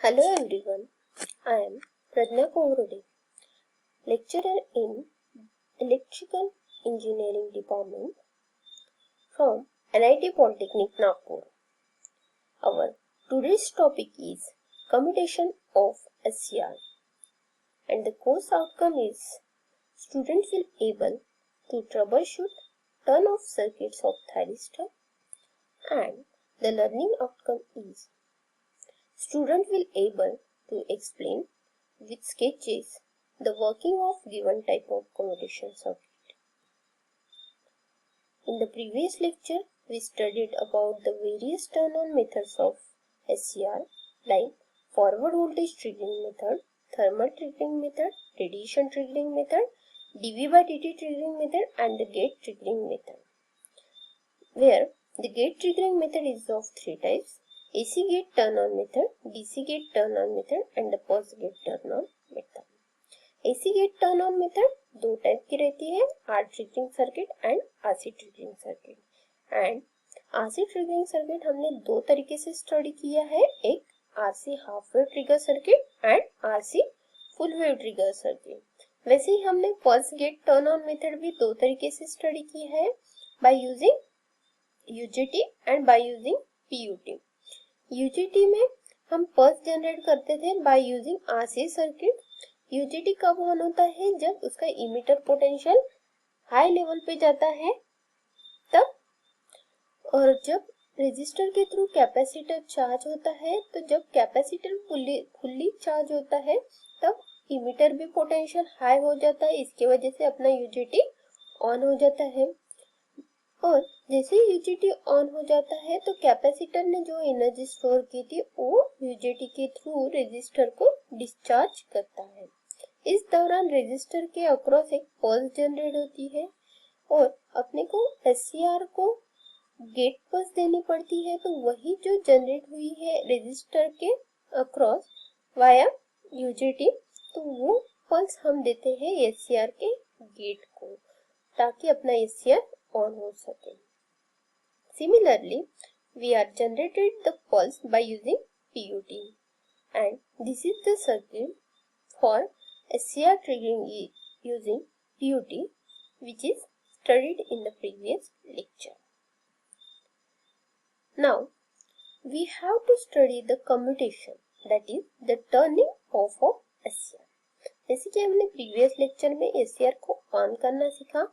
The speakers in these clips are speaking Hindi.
Hello everyone, I am Pradnya Kovrode, lecturer in Electrical Engineering Department from NIT Polytechnic Nagpur. Our today's topic is commutation of SCR and the course outcome is students will able to troubleshoot turn-off circuits of thyristor and the learning outcome is student will able to explain with sketches the working of given type of commutation circuit. In the previous lecture, we studied about the various turn-on methods of SCR like forward voltage triggering method, thermal triggering method, radiation triggering method, dV by dt triggering method and the gate triggering method. Where the gate triggering method is of three types: AC gate turn-on method, DC gate turn-on method and the pulse gate turn-on method. AC gate turn on method दो टाइप की रहती है, R triggering circuit and RC triggering circuit. And RC triggering circuit हमने दो तरीके से स्टडी किया है, एक RC half wave trigger circuit and RC full wave trigger circuit. वैसे ही हमने pulse gate turn on method भी दो तरीके से स्टडी की है, by using UJT and by using PUT. UJT में हम पल्स जनरेट करते थे by using RC circuit. UGT कब ऑन होता है? जब उसका इमिटर पोटेंशियल हाई लेवल पे जाता है तब, और जब रेजिस्टर के थ्रू कैपेसिटर चार्ज होता है तो जब कैपेसिटर फुल्ली चार्ज होता है तब इमिटर भी पोटेंशियल हाई हो जाता है, इसके वजह से अपना यूजीटी ऑन हो जाता है। और जैसे ही यूजीटी ऑन हो जाता है तो कैपेसिटर ने जो एनर्जी स्टोर की थी वो यूजीटी के थ्रू रेजिस्टर को डिस्चार्ज करता है। इस दौरान रेजिस्टर के अक्रॉस एक पल्स जनरेट होती है और अपने को एससीआर को गेट पल्स देनी पड़ती है, तो वही जो जनरेट हुई है रेजिस्टर के अक्रॉस वाया यूजीटी, तो वो पल्स हम देते हैं एससीआर के गेट को ताकि अपना एससीआर ऑन हो सके। Similarly, we are generated the pulse by using PUT and this is the circuit for SCR triggering using PUT which is studied in the previous lecture. Now, we have to study the commutation, that is the turning off of SCR. जैसे कि हमने प्रीवियस लेक्चर में SCR को ऑन करना सीखा,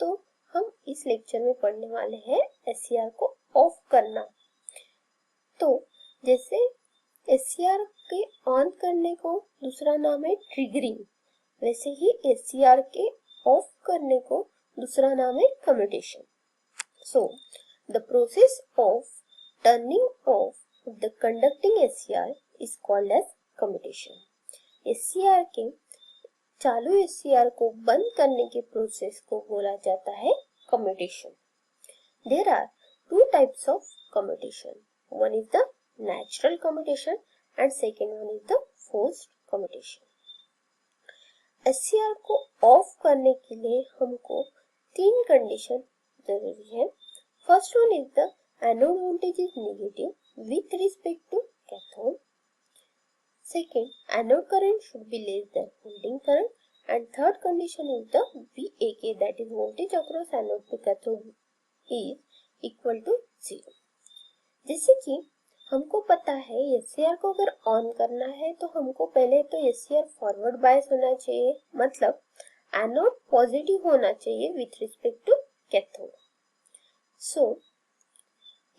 तो हम इस लेक्चर में पढ़ने वाले हैं SCR को ऑफ करना। तो जैसे SCR के ऑन करने को दूसरा नाम है ट्रिगरिंग, वैसे ही SCR के ऑफ करने को दूसरा नाम है commutation. So the process of turning off the conducting SCR is called as commutation. SCR के चालू SCR को बंद करने के प्रोसेस को बोला जाता है commutation. There are two types of commutation. One is the natural commutation and second one is the forced commutation. SCR को ऑफ करने के लिए हमको तीन कंडीशन जरूरी है। First one is the anode voltage is negative with respect to cathode. Second, anode current should be less than holding current, and third condition is the VAK, that is voltage across anode to cathode is equal to 0. जैसे कि हमको पता है SCR को अगर ऑन करना है तो हमको पहले तो SCR फॉरवर्ड बायस होना चाहिए, मतलब एनोड पॉजिटिव होना चाहिए विथ रिस्पेक्ट टू कैथोड। सो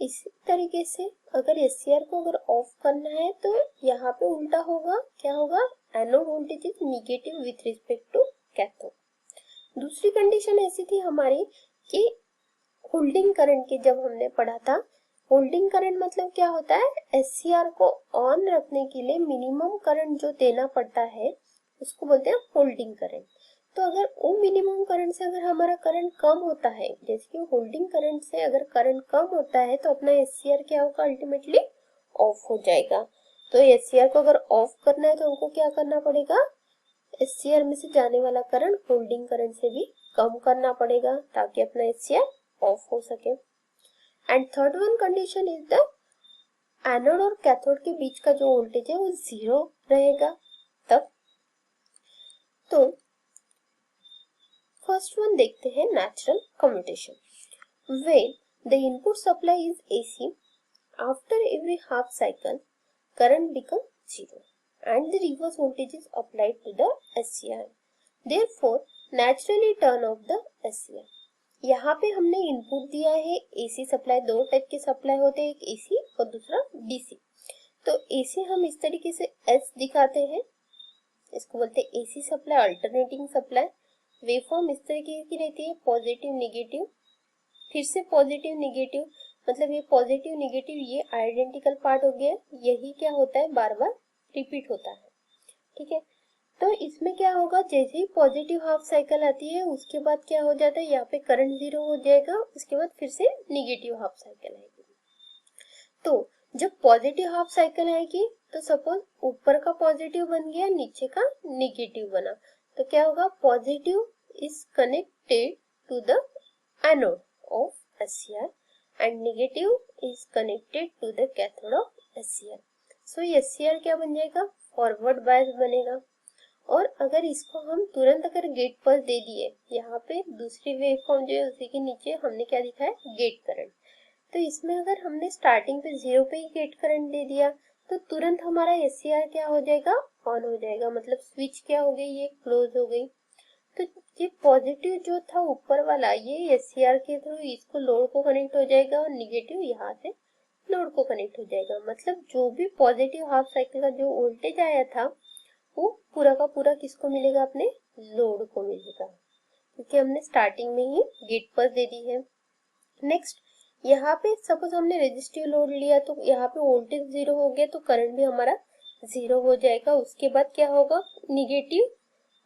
इसी तरीके से अगर SCR को अगर ऑफ करना है तो यहाँ पे उल्टा होगा, क्या होगा? Anode voltage is negative with respect to cathode. दूसरी कंडीशन ऐसी थी हमारी कि होल्डिंग करंट के, जब हमने पढ़ा था होल्डिंग करंट मतलब क्या होता है? SCR को ऑन रखने के लिए मिनिमम करंट जो देना पड़ता है उसको बोलते हैं होल्डिंग करंट। तो अगर वो मिनिमम करंट से अगर हमारा करंट कम होता है, जैसे कि होल्डिंग करंट से अगर करंट कम होता है तो अपना SCR क्या होगा? अल्टीमेटली ऑफ हो जाएगा। तो SCR को अगर ऑफ करना है तो हमको क्या करना पड़ेगा? SCR में से जाने वाला करंट होल्डिंग करंट से भी कम करना पड़ेगा ताकि अपना SCR ऑफ हो सके। And third one condition is the anode और कैथोड के बीच का जो वोल्टेज है वो 0 रहेगा तब। तो फर्स्ट वन देखते हैं natural commutation. When the input supply is AC, after every half cycle, current becomes 0 and the reverse voltage is applied to the SCR. Therefore, naturally turn off the SCR. यहाँ पे हमने इनपुट दिया है AC सप्लाई, दो टाइप के सप्लाई होते हैं, एक AC और दूसरा DC। तो AC हम इस तरीके से S दिखाते हैं, इसको बोलते हैं AC supply, alternating supply. Waveform इस तरीके की रहती है, पॉजिटिव नेगेटिव, फिर से पॉजिटिव नेगेटिव, मतलब ये पॉजिटिव नेगेटिव ये आइडेंटिकल पार्ट हो गया, यही क्या होता है बार बार रिपीट होता है, ठीक है। तो इसमें क्या होगा, जैसे ही पॉजिटिव हाफ साइकिल आती है उसके बाद क्या हो जाता है, यहाँ पे करंट 0 हो जाएगा, उसके बाद फिर से नेगेटिव हाफ साइकिल आएगी। तो जब पॉजिटिव हाफ साइकिल आएगी तो सपोज ऊपर का पॉजिटिव बन गया, नीचे का नेगेटिव बना, तो क्या होगा, positive is connected to the anode of SCR and negative is connected to the cathode of SCR. So SCR क्या बन जाएगा, फॉरवर्ड बायस बनेगा। और अगर इसको हम तुरंत अगर गेट पर दे दिए, यहाँ पे दूसरी वेव फॉर्म जो है उसी के नीचे हमने क्या दिखा है, गेट करंट। तो इसमें अगर हमने स्टार्टिंग पे 0 पे ही गेट करंट दे दिया तो तुरंत हमारा SCR क्या हो जाएगा, ऑन हो जाएगा, मतलब स्विच क्या हो गई, ये क्लोज हो गई। तो ये पॉजिटिव जो था ऊपर वाला ये SCR के थ्रू इसको लोड को कनेक्ट हो जाएगा और निगेटिव यहाँ से लोड को कनेक्ट हो जाएगा। मतलब जो भी पॉजिटिव हाफ साइकिल का जो वोल्टेज आया था वो पूरा का पूरा किसको मिलेगा, अपने लोड को मिलेगा, क्योंकि हमने स्टार्टिंग में ही गेट पर दे दी है। नेक्स्ट यहाँ पे सपोज हमने रेजिस्टिव लोड लिया तो यहाँ पे वोल्टेज 0 हो गया तो करंट भी हमारा 0 हो जाएगा। उसके बाद क्या होगा, निगेटिव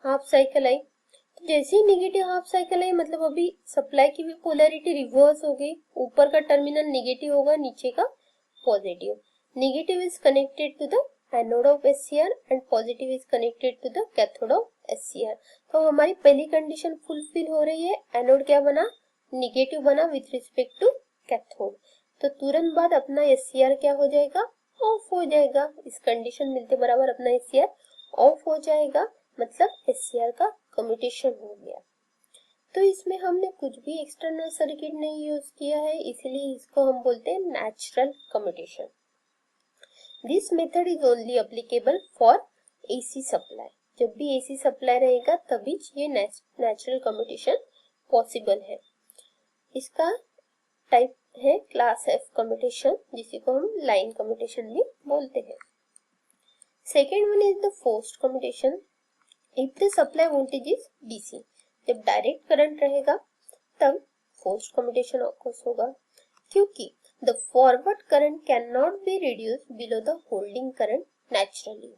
हाफ साइकिल आई, जैसे ही नेगेटिव हाफ साइकिल आई मतलब अभी सप्लाई की भी पोलैरिटी रिवर्स हो गई, ऊपर का टर्मिनल नेगेटिव होगा, नीचे का positive. Negative is connected to the anode of SCR and positive is connected to the cathode of SCR। तो हमारी पहली कंडीशन फुलफिल हो रही है, एनोड क्या बना, नेगेटिव बना विथ रिस्पेक्ट टू कैथोड। तो तुरंत बाद अपना SCR क्या हो जाएगा, ऑफ हो जाएगा। इस कंडीशन मिलते बराबर अपना SCR ऑफ हो जाएगा, मतलब SCR का कम्यूटेशन हो गया। तो इसमें हमने कुछ भी एक्सटर्नल सर्किट नहीं यूज किया है, इसलिए इसको हम बोलते हैं natural commutation. This method is only applicable for AC supply. जब भी AC सप्लाई रहेगा तभी ये नेचुरल कम्यूटेशन पॉसिबल है। इसका टाइप है क्लास F कम्यूटेशन, जिसी को हम लाइन कम्यूटेशन भी बोलते हैं। Second one is the forced commutation. If the supply voltage is DC, जब डायरेक्ट करंट रहेगा तब फोर्स्ड कम्यूटेशन ऑकर्स होगा, क्योंकि the forward current can not be reduced below the holding current naturally,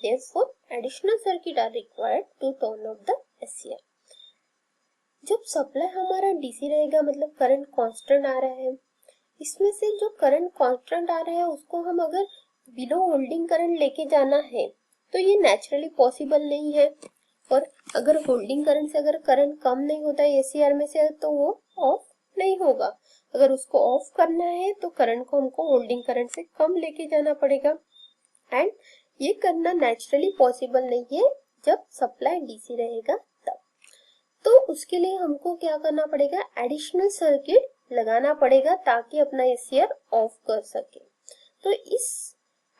therefore additional circuit are required to turn off the SCR। जब सप्लाई हमारा DC रहेगा मतलब करंट कांस्टेंट आ रहा है, इसमें से जो करंट कांस्टेंट आ रहा है उसको हम अगर बिलो होल्डिंग करंट लेके जाना है तो ये नेचुरली पॉसिबल नहीं है। और अगर होल्डिंग करंट से अगर करंट कम नहीं होता है SCR में से तो वो ऑफ नहीं होगा। अगर उसको ऑफ करना है तो करंट को हमको होल्डिंग करंट से कम लेके जाना पड़ेगा, एंड ये करना नेचुरली पॉसिबल नहीं है जब सप्लाई DC रहेगा तब। तो उसके लिए हमको क्या करना पड़ेगा, एडिशनल सर्किट लगाना पड़ेगा ताकि अपना SCR ऑफ कर सके। तो इस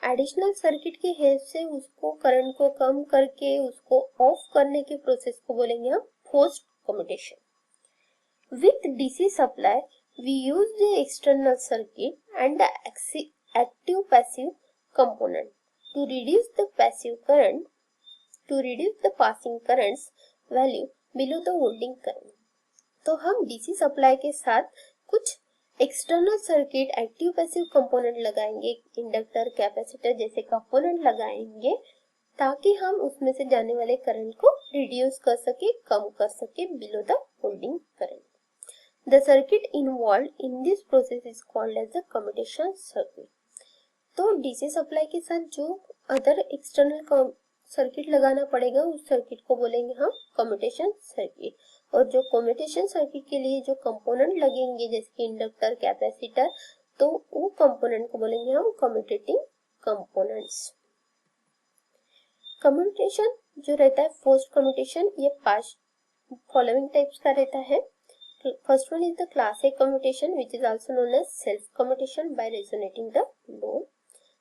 एडिशनल सर्किट की हेल्प से उसको करंट को कम करके उसको ऑफ करने के प्रोसेस को बोलेंगे हम forced commutation. With DC supply we use the external circuit and the active passive component to reduce the passive current, to reduce the passing currents value below the holding current. तो हम DC सप्लाई के साथ कुछ external circuit active passive component लगाएंगे, इंडक्टर कैपेसिटर जैसे कंपोनेंट लगाएंगे ताकि हम उसमें से जाने वाले करंट को रिड्यूस कर सके, कम कर सके below the holding current. The circuit involved in this process is called as the commutation circuit. तो DC सप्लाई के साथ जो अदर एक्सटर्नल सर्किट लगाना पड़ेगा उस सर्किट को बोलेंगे हम कम्यूटेशन सर्किट। और जो कम्यूटेशन सर्किट के लिए जो कंपोनेंट लगेंगे जैसे कि इंडक्टर कैपेसिटर, तो वो कंपोनेंट को बोलेंगे हम कम्यूटेटिंग कंपोनेंट्स। कम्यूटेशन जो रहता है फोर्स्ड कम्यूटेशन, ये 5 फॉलोइंग टाइप्स का रहता है। First one is the class A commutation which is also known as self commutation by resonating the load.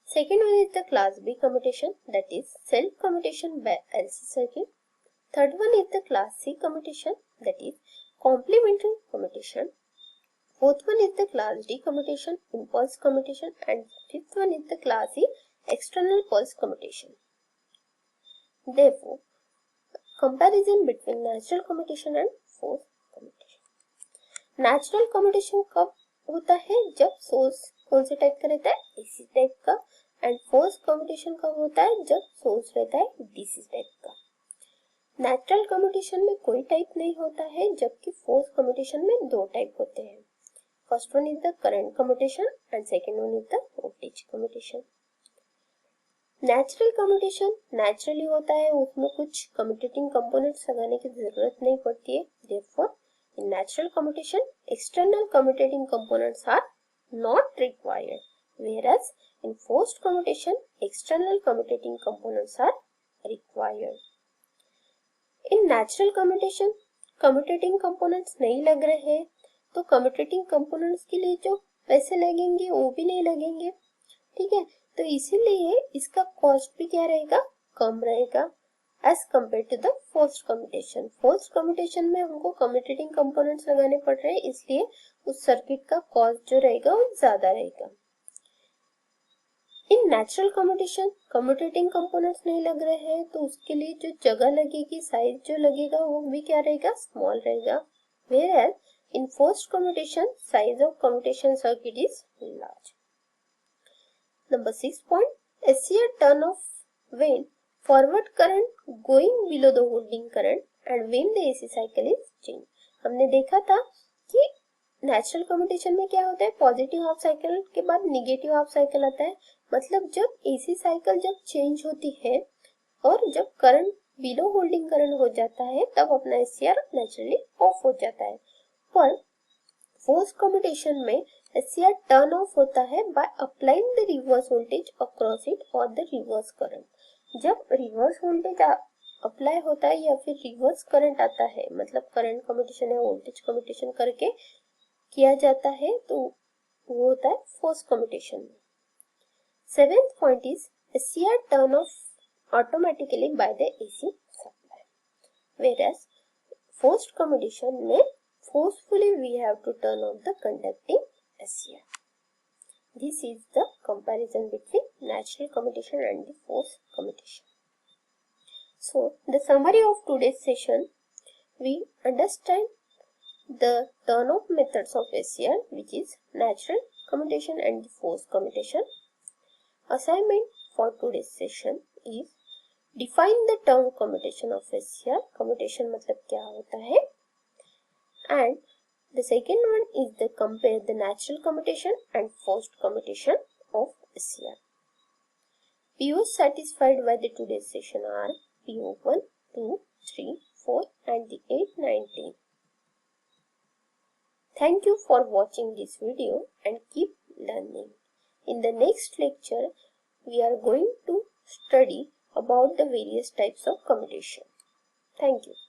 Second one is the class B commutation, that is self commutation by LC circuit. Third one is the class C commutation, that is complementary commutation. Fourth one is the class D commutation, impulse commutation, and fifth one is the class E external pulse commutation. Therefore, comparison between natural commutation and forced commutation. Natural commutation कब होता है? जब सोर्स कौन से टाइप का रहता है? एसी टाइप का। एंड फोर्स कम्यूटेशन कब होता है? जब सोर्स रहता है डीसी टाइप का। नेचुरल कम्यूटेशन में कोई टाइप नहीं होता है, जबकि फोर्स कम्यूटेशन में 2 टाइप होते हैं। First one is the current commutation and second one is the voltage commutation. Natural commutation naturally होता है, उसमें कुछ कम्यूटेटिंग कंपोनेंट्स लगाने की जरूरत नहीं पड़ती है। Therefore in natural commutation, external commutating components are not required, whereas in forced commutation, external commutating components are required. In natural commutation, commutating components नहीं लग रहे हैं, तो commutating components के लिए जो पैसे लगेंगे वो भी नहीं लगेंगे, ठीक है। तो इसीलिए इसका कॉस्ट भी क्या रहेगा? कम रहेगा as compared to the forced commutation. Forced commutation में हमको commutating components लगाने पड़ रहे हैं, इसलिए उस सर्किट का कॉस्ट जो रहेगा वो ज्यादा रहेगा। In natural commutation commutating components नहीं लग रहे हैं, तो उसके लिए जो जगह लगेगी, साइज जो लगेगा वो भी क्या रहेगा? स्मॉल रहेगा। Whereas in forced commutation, size of commutation circuit is large. Number 6 point, SCR turn off when forward current going below the holding current and when the AC cycle is changed. हमने देखा था कि नेचुरल कम्यूटेशन में क्या होता है? पॉजिटिव हाफ साइकिल के बाद निगेटिव हाफ साइकिल आता है। मतलब जब एसी साइकिल जब चेंज होती है और जब करंट बिलो होल्डिंग करंट हो जाता है, तब अपना एससीआर नेचुरली ऑफ हो जाता है। पर फोर्स कम्यूटेशन में एससीआर टर्न ऑफ होता है by applying the reverse voltage across it और द रिवर्स करंट। जब रिवर्स वोल्टेज अप्लाई होता है या फिर रिवर्स करंट आता है, मतलब करंट कम्यूटेशन या वोल्टेज कम्यूटेशन करके किया जाता है, तो वो होता है फोर्स कम्यूटेशन में। 7th point is SCR turn off automatically by the AC supply, whereas forced commutation में forcefully we have to turn off the conducting SCR. This is the comparison between natural commutation and the forced commutation. So, the summary of today's session, we understand the turn-off methods of SCR, which is natural commutation and the forced commutation. Assignment for today's session is define the term commutation of SCR. Commutation मतलब क्या होता है? And the second one is the compare the natural commutation and forced commutation of SCR. POs satisfied by the today's session are PO 1, 2, 3, 4 and the 8, 9, 10. Thank you for watching this video and keep learning. In the next lecture, we are going to study about the various types of commutation. Thank you.